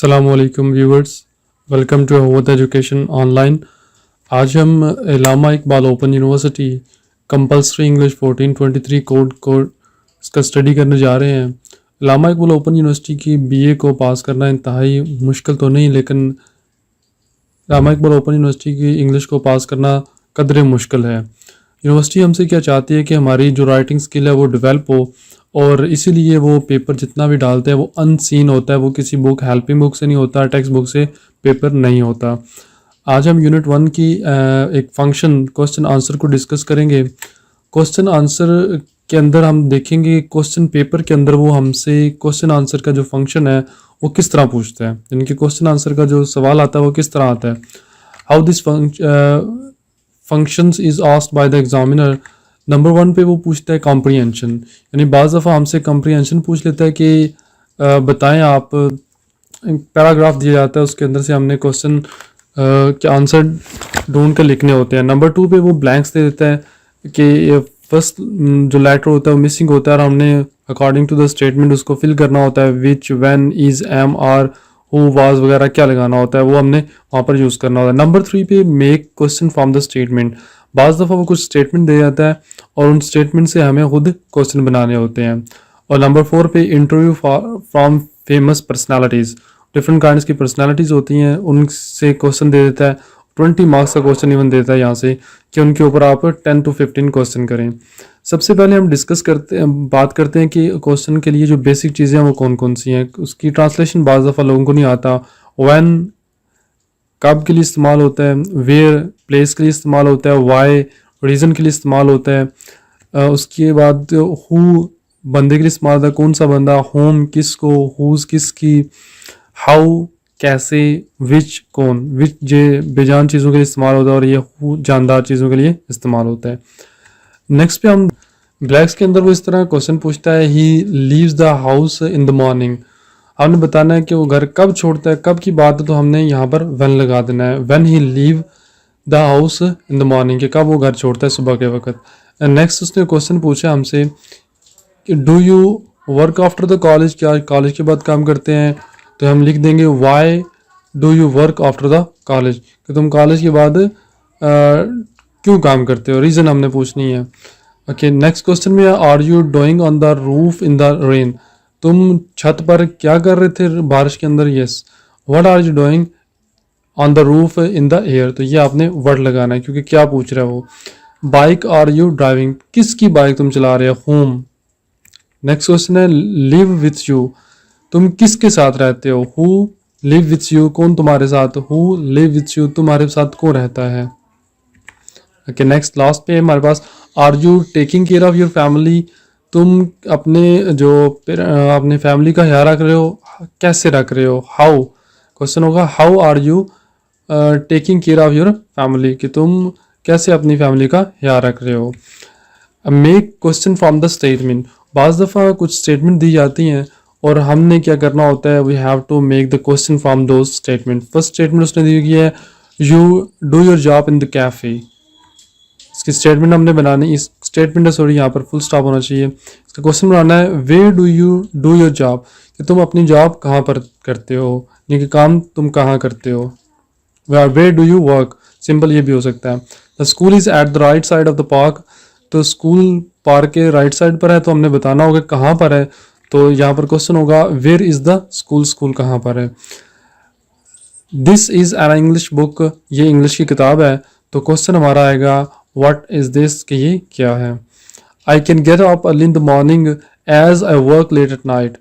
अस्सलामुअलैकुम viewers, welcome to Awadh education online. आज हम Allama Iqbal open university compulsory English 1423 code को इसका स्टडी करने जा रहे हैं। इलामा इकबाल ओपन यूनिवर्सिटी की बीए को पास करना इंतहाई मुश्किल तो नहीं, लेकिन इलामा इकबाल ओपन यूनिवर्सिटी की इंग्लिश को पास करना कदरे मुश्किल है। यूनिवर्सिटी हमसे क्या चाहती है कि हमारी जो राइटिंग स्किल है वो डेवलप हो, और इसीलिए वो पेपर जितना भी डालते हैं वो अनसीन होता है, वो किसी बुक हेल्पिंग बुक से नहीं होता, टेक्स्ट बुक से पेपर नहीं होता। आज हम यूनिट 1 की एक फंक्शन क्वेश्चन आंसर को डिस्कस करेंगे। क्वेश्चन आंसर के अंदर हम देखेंगे क्वेश्चन पेपर के अंदर वो हमसे क्वेश्चन आंसर का जो फंक्शन है वो किस तरह पूछता है, यानी कि क्वेश्चन आंसर का जो सवाल आता है वो किस तरह आता है। How this functions is asked by the examiner. Number 1 पे वो पूछता है कॉम्प्रीहेंशन, यानी बाज़ दफ़ा हमसे कॉम्प्रीहेंशन पूछ लेता है कि बताएं आप, पैराग्राफ दिया जाता है उसके अंदर से हमने क्वेश्चन के आंसर ढूंढ कर लिखने होते हैं। नंबर 2 पे वो ब्लैंक्स दे देता है कि फर्स्ट जो लेटर होता है वो मिसिंग होता है और हमने अकॉर्डिंग टू द स्टेटमेंट उसको फिल करना होता है। Which, when, is, am, are, who, was वगैरह क्या लगाना होता है वो हमने वहाँ पर यूज़ करना होता है। नंबर 3 पे make question from the statement. बाज़ दफ़ा वो कुछ स्टेटमेंट दे जाता है और उन स्टेटमेंट से हमें खुद क्वेश्चन बनाने होते हैं। और नंबर 4 पे interview from famous personalities. Different kinds की पर्सनालिटीज़ होती हैं, उनसे क्वेश्चन दे देता है। 20 मार्क्स का क्वेश्चन इवन देता है यहाँ से कि उनके ऊपर आप 10 to 15 क्वेश्चन करें। सबसे पहले हम बात करते हैं कि क्वेश्चन के लिए जो बेसिक चीज़ें हैं वो कौन कौन सी हैं। उसकी ट्रांसलेशन बाज़ दफ़ा लोगों को नहीं आता। व्हेन कब के लिए इस्तेमाल होता है, वेयर प्लेस के लिए इस्तेमाल होता है, वाई रीज़न के लिए इस्तेमाल होता है। उसके बाद हु बंदे के लिए इस्तेमाल होता है, कौन सा बंदा, होम किसको, हुज किसकी, हाउ कैसे, विच कौन, विच जे बेजान चीज़ों के लिए इस्तेमाल होता है और ये हु जानदार चीज़ों के लिए इस्तेमाल होता है। नेक्स्ट पे हम ब्लैक्स के अंदर वो इस तरह क्वेश्चन पूछता है, he leaves the house in the morning. हमने बताना है कि वो घर कब छोड़ता है, कब की बात है, तो हमने यहाँ पर व्हेन लगा देना है। When he leave the house in the morning, कि कब वो घर छोड़ता है सुबह के वक्त। नेक्स्ट उसने क्वेश्चन पूछा हमसे कि do you work after the college, क्या कॉलेज के बाद काम करते हैं, तो हम लिख देंगे why do you work after the college, कि तुम कॉलेज के बाद क्यों काम करते हो, रीज़न हमने पूछनी है। ओके, नेक्स्ट क्वेश्चन में are you doing on the roof in the rain, तुम छत पर क्या कर रहे थे बारिश के अंदर। Yes, what are you doing on the roof in the air, तो ये आपने वर्ड लगाना है क्योंकि क्या पूछ रहा है वो। बाइक आर यू ड्राइविंग, किसकी बाइक तुम चला रहे हो, होम। नेक्स्ट क्वेश्चन है लिव विथ यू, तुम किसके साथ रहते हो, हु लिव विथ यू, कौन तुम्हारे साथ, हु लिव विथ यू, तुम्हारे साथ कौन रहता है। ओके, नेक्स्ट लास्ट पे हमारे पास are you taking care of your family, तुम अपने फैमिली का ख्याल रख रहे हो, कैसे रख रहे हो। हाउ क्वेश्चन होगा, how are you taking care of your family, कि तुम कैसे अपनी फैमिली का ख्याल रख रहे हो। Make question from the statement, बाज़ दफ़ा कुछ स्टेटमेंट दी जाती हैं और हमने क्या करना होता है, we have to make the question from those statement. First statement उसने दी हुई है, you do your job in the cafe, इसकी स्टेटमेंट हमने बनानी, इस स्टेटमेंट है सॉरी यहाँ पर फुल स्टॉप होना चाहिए। इसका क्वेश्चन बनाना है, where do you do your job, कि तुम अपनी जॉब कहाँ पर करते हो, यानी कि काम तुम कहाँ करते हो। Where do you work, simple ये भी हो सकता है। The school is at the right side of the park, तो स्कूल पार्क के राइट साइड पर है, तो हमने बताना होगा कहाँ पर है, तो यहाँ पर क्वेश्चन होगा where is the school, school कहाँ पर है। This is an English book, ये इंग्लिश की किताब है, तो क्वेश्चन हमारा आएगा व्हाट इज़ दिस, कि ये क्या है। I can get up early in the morning as I work late at night,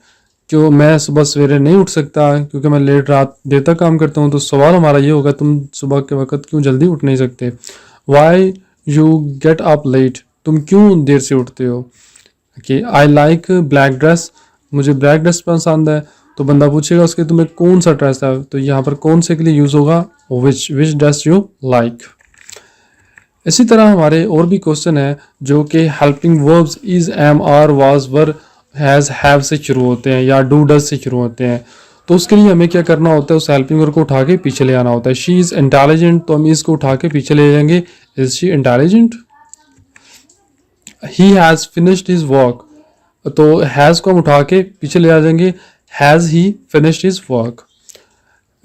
क्यों मैं सुबह सवेरे नहीं उठ सकता क्योंकि मैं लेट रात देर तक काम करता हूँ, तो सवाल हमारा ये होगा तुम सुबह के वक्त क्यों जल्दी उठ नहीं सकते। Why you get up late, तुम क्यों देर से उठते हो। कि आई लाइक ब्लैक ड्रेस, मुझे ब्लैक ड्रेस पसंद है, तो बंदा पूछेगा उसके तुम्हें कौन सा ड्रेस है, तो यहाँ पर कौन से के लिए यूज़ होगा विच ड्रेस यू लाइक। इसी तरह हमारे और भी क्वेश्चन है जो कि helping verbs is, am, are, was, were, has, have से शुरू होते हैं या डू, डज से शुरू होते हैं। तो उसके लिए हमें क्या करना होता है, उस हेल्पिंग वर्ब को उठा के पीछे ले आना होता है। शी इज़ इंटेलिजेंट, तो हम इसको उठा के पीछे ले जाएंगे, is she intelligent. He has finished his work, तो हैज़ को हम उठा के पीछे ले आ जाएंगे, has he finished his work.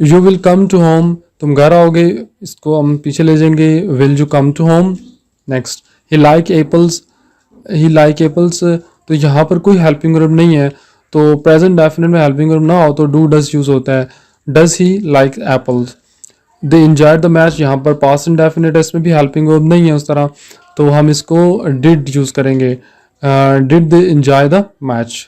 You will come to home, तुम घर आओगे, इसको हम पीछे ले जाएंगे, will you come to home. Next, he likes apples, he likes apples, तो यहाँ पर कोई हेल्पिंग वर्ब नहीं है, तो प्रेजेंट डेफिनेट में हेल्पिंग वर्ब ना हो तो डू डज यूज होता है। Does he likes apples. They enjoyed the match, यहाँ पर पास्ट इंडेफिनिट है, इसमें भी हेल्पिंग वर्ब नहीं है उस तरह, तो हम इसको डिड यूज करेंगे। Did they enjoy the match.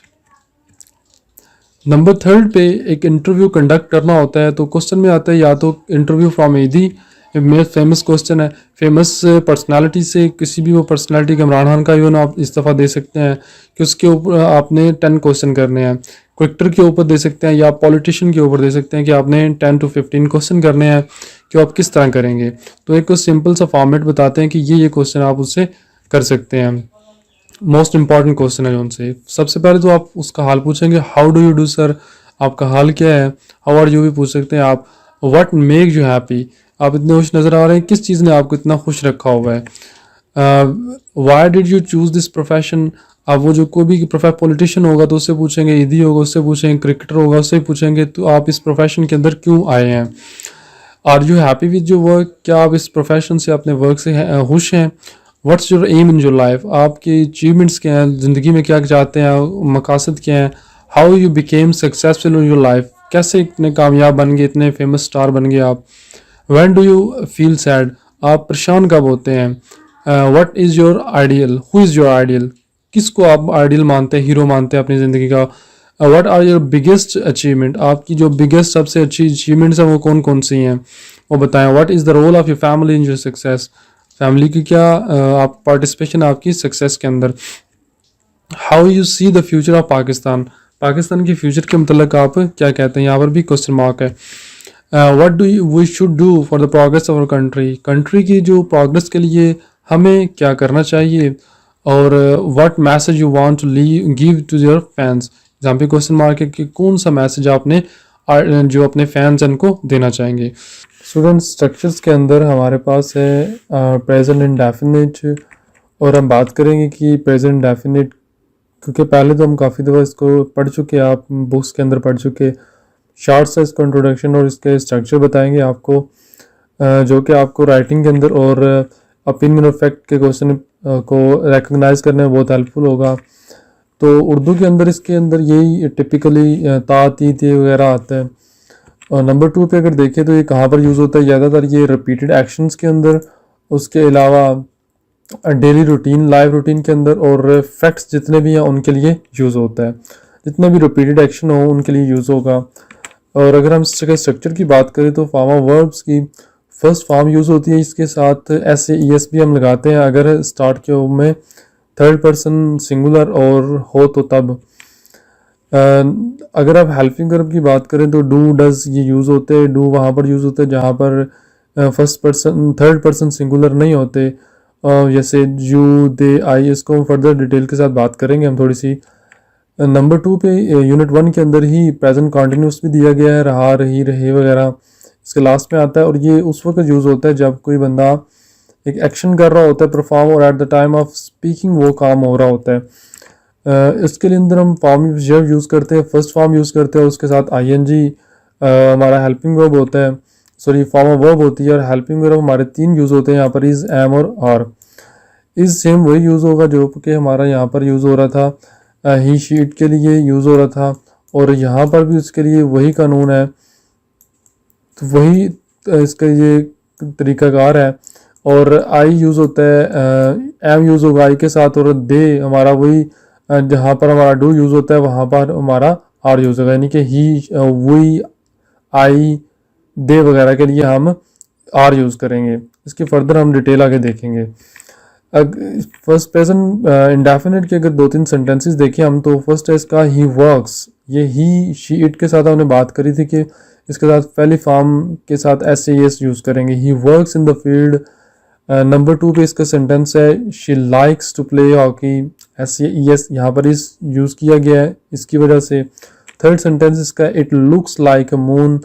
Number third पे एक इंटरव्यू कंडक्ट करना होता है, तो क्वेश्चन में आता है या तो इंटरव्यू फ्रॉम एदी, मेरे फेमस क्वेश्चन है, फेमस पर्सनालिटी से, किसी भी वो पर्सनालिटी, इमरान खान का इवन आप इस दफ़ा दे सकते हैं कि उसके ऊपर आपने 10 क्वेश्चन करने हैं। क्रिकेटर के ऊपर दे सकते हैं या पॉलिटिशियन के ऊपर दे सकते हैं कि आपने 10 to 15 क्वेश्चन करने हैं कि आप किस तरह करेंगे। तो एक सिंपल सा फॉर्मेट बताते हैं कि ये क्वेश्चन आप उससे कर सकते हैं। मोस्ट इंपॉर्टेंट क्वेश्चन है उनसे। सबसे पहले तो आप उसका हाल पूछेंगे, how do you do sir, आपका हाल क्या है। हाउ आर यू भी पूछ सकते हैं आप। व्हाट मेक यू हैप्पी, आप इतने खुश नज़र आ रहे हैं, किस चीज़ ने आपको इतना खुश रखा हुआ है। Why did you choose this profession, आप वो जो कोई भी पॉलिटिशियन होगा तो उससे पूछेंगे, ईदी होगा उससे पूछेंगे, क्रिकेटर होगा उससे पूछेंगे, तो आप इस प्रोफेशन के अंदर क्यों आए हैं। Are you happy with your work, क्या आप इस प्रोफेशन से, अपने वर्क से खुश हैं। What's your aim in your life, आपकी अचीवमेंट्स क्या हैं, ज़िंदगी में क्या चाहते हैं, मकासद क्या हैं। How you became successful in your life, कैसे इतने कामयाब बन गए, इतने फेमस स्टार बन गए आप। When do you feel sad, आप परेशान कब होते हैं। What is your ideal, who is your ideal, किसको आप आइडियल मानते हैं, हीरो मानते हैं अपनी ज़िंदगी का। What are your biggest achievement, आपकी जो बिगेस्ट सबसे अच्छी अचीवमेंट्स हैं वो कौन कौन सी हैं वो बताएं। What is the role of your family in your success, family की क्या आप पार्टिसिपेशन आपकी सक्सेस के अंदर। How you see the future of Pakistan, Pakistan के फ्यूचर के मतलब आप क्या कहते हैं, यहाँ पर भी क्वेश्चन मार्क है। What do you we should do for the progress of our country, country की जो प्रोग्रेस के लिए हमें क्या करना चाहिए। और what message you want to give to your fans, जहाँ पे क्वेश्चन मार्क है कि कौन सा मैसेज आपने जो अपने फैंस हैं उनको देना चाहेंगे। स्टूडेंट, स्ट्रक्चर्स के अंदर हमारे पास है प्रेजेंट इंडेफिनिट, और हम बात करेंगे कि प्रेजेंट इंडेफिनिट, क्योंकि पहले तो हम काफ़ी दफ़ा इसको पढ़ चुके हैं, आप बुक्स के अंदर पढ़ चुके। शॉर्ट सा इसका इंट्रोडक्शन और इसके स्ट्रक्चर बताएंगे आपको, जो कि आपको राइटिंग के अंदर और ओपिनियन और फैक्ट के क्वेश्चन को रिकग्नाइज करने में बहुत हेल्पफुल होगा। तो उर्दू के अंदर इसके अंदर यही टिपिकली ता ती ते वगैरह आता है। और नंबर 2 पे अगर देखें तो ये कहाँ पर यूज़ होता है, ज़्यादातर ये रिपीटेड एक्शंस के अंदर, उसके अलावा डेली रूटीन, लाइव रूटीन के अंदर, और फैक्ट्स जितने भी हैं उनके लिए यूज़ होता है। जितने भी रिपीटेड एक्शन हो उनके लिए यूज़ होगा। और अगर हम इसके स्ट्रक्चर की बात करें तो फॉर्म ऑफ वर्ब्स की फर्स्ट फॉर्म यूज़ होती है, इसके साथ एस ए ई एस भी हम लगाते हैं अगर स्टार्ट के में थर्ड पर्सन सिंगुलर और हो तो तब। अगर आप हेल्पिंग वर्ब की बात करें तो डू डज ये यूज़ होते हैं। डू वहाँ पर यूज़ होते हैं जहाँ पर first person third person singular नहीं होते, जैसे यू दे आई, इसको हम फर्दर डिटेल के साथ बात करेंगे हम थोड़ी सी। नंबर 2 पे यूनिट 1 के अंदर ही प्रेजेंट कॉन्टिन्यूस भी दिया गया है, रहा, रही, रहे वगैरह इसके लास्ट में आता है, और ये उस वक्त यूज़ होता है जब कोई बंदा एक एक्शन कर रहा होता है परफॉर्म, और at the time of speaking वो काम हो रहा होता है। इसके लिए अंदर हम फॉर्म जब यूज़ करते हैं, फर्स्ट फॉर्म यूज़ करते हैं, उसके साथ आई एन जी हमारा हेल्पिंग वर्ब होता है, सॉरी फॉर्म ऑफ वर्ब होती है, और हेल्पिंग वर्ब हमारे 3 यूज़ होते हैं यहाँ पर, इज़, एम और आर। इज़ सेम वही यूज़ होगा जो कि हमारा यहाँ पर यूज़ हो रहा था, ही शीट के लिए यूज़ हो रहा था, और यहाँ पर भी उसके लिए वही कानून है, तो वही इसका ये तरीक़ाकार है। और आई यूज़ होता है, एम यूज़ होगा आई के साथ, और दे हमारा वही जहाँ पर हमारा डू यूज़ होता है वहाँ पर हमारा आर यूज़ होगा, यानी कि ही, वी, आई, दे वगैरह के लिए हम आर यूज़ करेंगे। इसकी फर्दर हम डिटेल आगे देखेंगे। फर्स्ट प्रेजेंट इंडेफिनिट के अगर 2-3 सेंटेंसेस देखें हम, तो फर्स्ट है इसका ही वर्क्स, ये ही शी इट के साथ हमने बात करी थी कि इसके साथ पहली फॉर्म के साथ एस ए एस यूज़ करेंगे, he works in the field. Number 2 पे इसका सेंटेंस है she likes to play hockey, S A E S यहाँ पर इस यूज़ किया गया है इसकी वजह से। थर्ड सेंटेंस इसका it looks like a moon,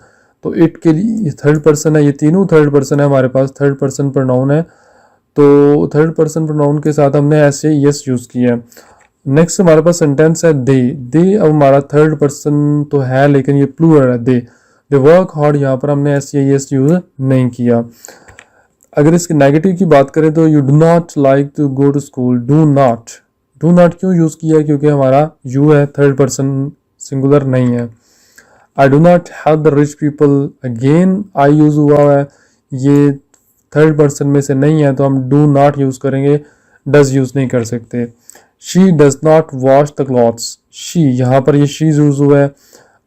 तो इट के लिए थर्ड पर्सन है, ये तीनों थर्ड पर्सन है हमारे पास, थर्ड पर्सन प्रोनाउन है, तो थर्ड पर्सन प्रोनाउन के साथ हमने एस ए एस यूज़ किया है। नेक्स्ट हमारे पास सेंटेंस है दे, दे अब हमारा थर्ड पर्सन तो है लेकिन ये प्लूरल है दे, दे वर्क हार्ड, यहाँ पर हमने SES यूज़ नहीं किया। अगर इसके नेगेटिव की बात करें तो you do not like to go to school, do not क्यों यूज़ किया, क्योंकि हमारा यू है, थर्ड पर्सन सिंगुलर नहीं है। I do not help the rich people, again I use हुआ है, ये थर्ड पर्सन में से नहीं है तो हम डू नॉट यूज़ करेंगे, डज यूज़ नहीं कर सकते। She does not wash the clothes, she यहाँ पर ये शी यूज़ हुआ है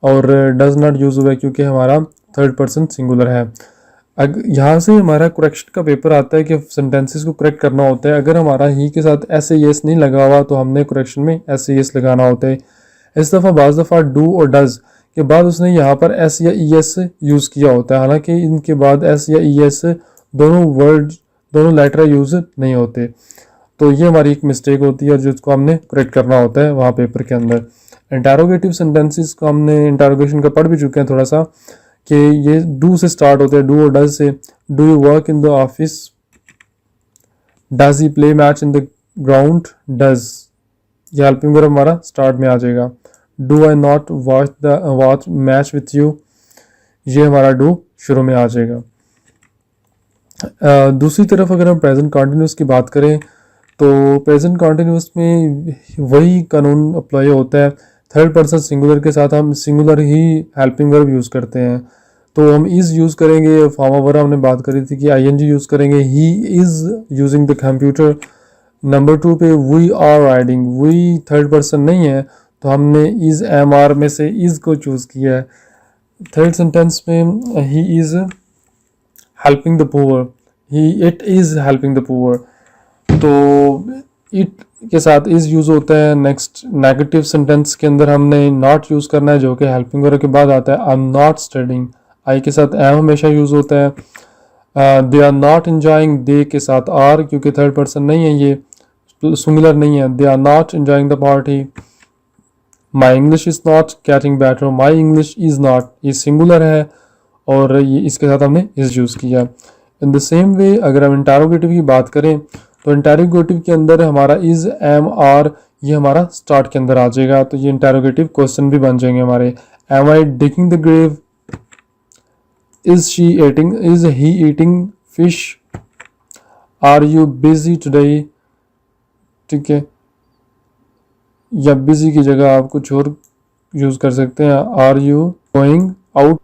और डज नॉट यूज़ हुआ है क्योंकि हमारा थर्ड पर्सन सिंगुलर है। यहाँ से हमारा करेक्शन का पेपर आता है कि सेंटेंसेस को करेक्ट करना होता है। अगर हमारा ही के साथ SES नहीं लगा हुआ तो हमने करेक्शन में SES लगाना होता है। इस दफ़ा बाज़ दफ़ा डू और डज़ के बाद उसने यहाँ पर S या ES यूज़ किया होता है, हालांकि इनके बाद S या ES दोनों लेटर यूज़ नहीं होते। तो ये हमारी एक मिस्टेक होती है जिसको हमने करेक्ट करना होता है वहाँ पेपर के अंदर। इंटरोगेटिव सेंटेंसेस को हमने इंटरोगेशन का पढ़ भी चुके हैं थोड़ा सा, कि ये डू से स्टार्ट होते हैं, डू और डज से। Do you work in the office, does he play match in the ground, does ये हेल्पिंग वर्ब हमारा स्टार्ट में आ जाएगा। Do I not watch match with you, ये हमारा डू शुरू में आ जाएगा। दूसरी तरफ अगर हम प्रेजेंट कॉन्टिन्यूस की बात करें तो प्रेजेंट कॉन्टिन्यूस में वही कानून अप्लाई होता है, थर्ड पर्सन सिंगुलर के साथ हम सिंगुलर ही हेल्पिंग वर्ब यूज़ करते हैं। तो हम इज़ यूज़ करेंगे, फॉर्म ऑफ वर्ब हमने बात करी थी कि ING यूज़ करेंगे, he is using the computer. Number 2 पे we are riding, we third person नहीं है तो हमने इज़ एम आर में से इज़ को चूज़ किया है। थर्ड सेंटेंस में he is helping the poor, it is helping the poor, तो इट के साथ इज़ यूज़ होता है। नेक्स्ट नेगेटिव सेंटेंस के अंदर हमने नॉट यूज़ करना है जो कि हेल्पिंग वर्ब के बाद आता है। आई एम नॉट स्टडिंग, आई के साथ एम हमेशा यूज़ होता है। दे आर नॉट एंजॉइंग, दे के साथ आर क्योंकि थर्ड पर्सन नहीं है, ये सिंगुलर नहीं है। They are not enjoying the party. My English is not getting better, my English is not, ये सिंगुलर है और ये इसके साथ हमने इज़ यूज़ किया। इन द सेम वे अगर हम इंटरोगेटिव की बात करें तो इंटरोगेटिव के अंदर हमारा इज़ एम आर ये हमारा स्टार्ट के अंदर आ जाएगा, तो ये इंटरोगेटिव क्वेश्चन भी बन जाएंगे हमारे। Am I digging the grave, is he eating fish, are you busy today, ठीक है, या बिजी की जगह आप कुछ और यूज़ कर सकते हैं। Are you going out,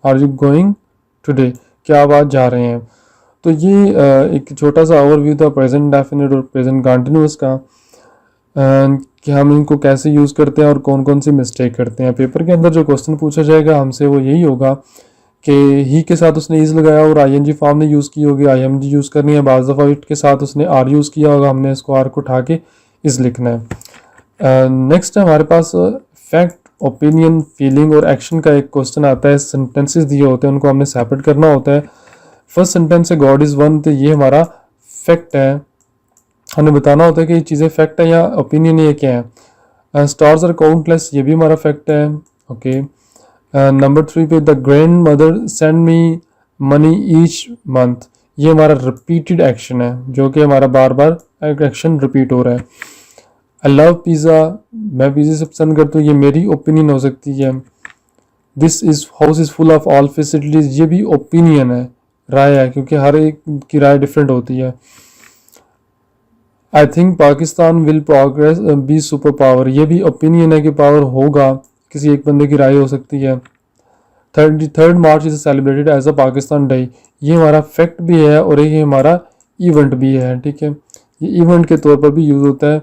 are you going today, क्या आप आज जा रहे हैं। तो ये एक छोटा सा ओवरव्यू था प्रेजेंट इंडेफिनिट और प्रेजेंट कंटिन्यूअस का, कि हम इनको कैसे यूज़ करते हैं और कौन कौन सी मिस्टेक करते हैं। पेपर के अंदर जो क्वेश्चन पूछा जाएगा हमसे वो यही होगा कि ही के साथ उसने इज़ लगाया और ING फॉर्म ने यूज़ की होगी, IMG यूज़ करनी है। बाज़ दफ़ा इट के साथ उसने आर यूज़ किया होगा, हमने इसको आर को उठा के इज़ लिखना है। नेक्स्ट है हमारे पास फैक्ट, ओपिनियन, फीलिंग और एक्शन का एक क्वेश्चन आता है। सेंटेंसेस दिए होते हैं उनको हमने सेपरेट करना होता है। फर्स्ट सेंटेंस है गॉड इज़ वन, तो ये हमारा फैक्ट है, हमें बताना होता है कि ये चीज़ें फैक्ट है या ओपिनियन है, क्या है। स्टार्स आर काउंटलेस, ये भी हमारा फैक्ट है, ओके। नंबर 3 पे the grand mother send me money each month, ये हमारा रिपीटेड एक्शन है जो कि हमारा बार बार एक्शन रिपीट हो रहा है। आई लव पिज़्ज़ा, मैं पिज़्ज़ा से पसंद करता हूँ, ये मेरी ओपिनियन हो सकती है। This is house is full of all facilities, ये भी ओपिनियन है, राय है, क्योंकि हर एक की राय डिफरेंट होती है। I think Pakistan will progress be super power, ये भी ओपिनियन है कि पावर होगा, किसी एक बंदे की राय हो सकती है। 3rd March is celebrated as a Pakistan day, ये हमारा फैक्ट भी है और ये हमारा इवेंट भी है, ठीक है, ये इवेंट के तौर पर भी यूज़ होता है।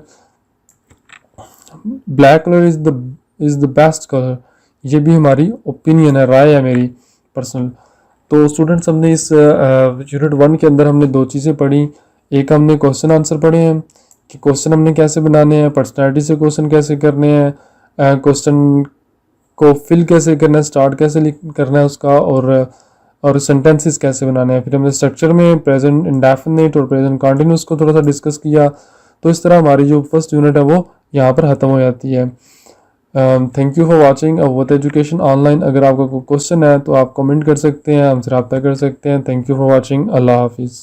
Black colour is the best colour, ये भी हमारी ओपिनियन है, राय है मेरी पर्सनल। तो स्टूडेंट्स हमने इस यूनिट 1 के अंदर हमने 2 चीज़ें पढ़ी। एक हमने क्वेश्चन आंसर पढ़े हैं कि क्वेश्चन हमने कैसे बनाने हैं, पर्सनैलिटी से क्वेश्चन कैसे करने हैं, क्वेश्चन को फिल कैसे करना है, स्टार्ट कैसे करना है उसका, और सेंटेंसेस कैसे बनाने हैं। फिर हमने स्ट्रक्चर में प्रेजेंट इंडेफिनिट और प्रेजेंट कंटिन्यूअस को थोड़ा सा डिस्कस किया। तो इस तरह हमारी जो फर्स्ट यूनिट है वो यहाँ पर ख़त्म हो जाती है। Thank you for watching Awadh education online. अगर आपका कोई क्वेश्चन है तो आप कमेंट कर सकते हैं, हमसे रब्ता कर सकते हैं। थैंक यू फॉर वाचिंग, अल्लाह हाफिज़।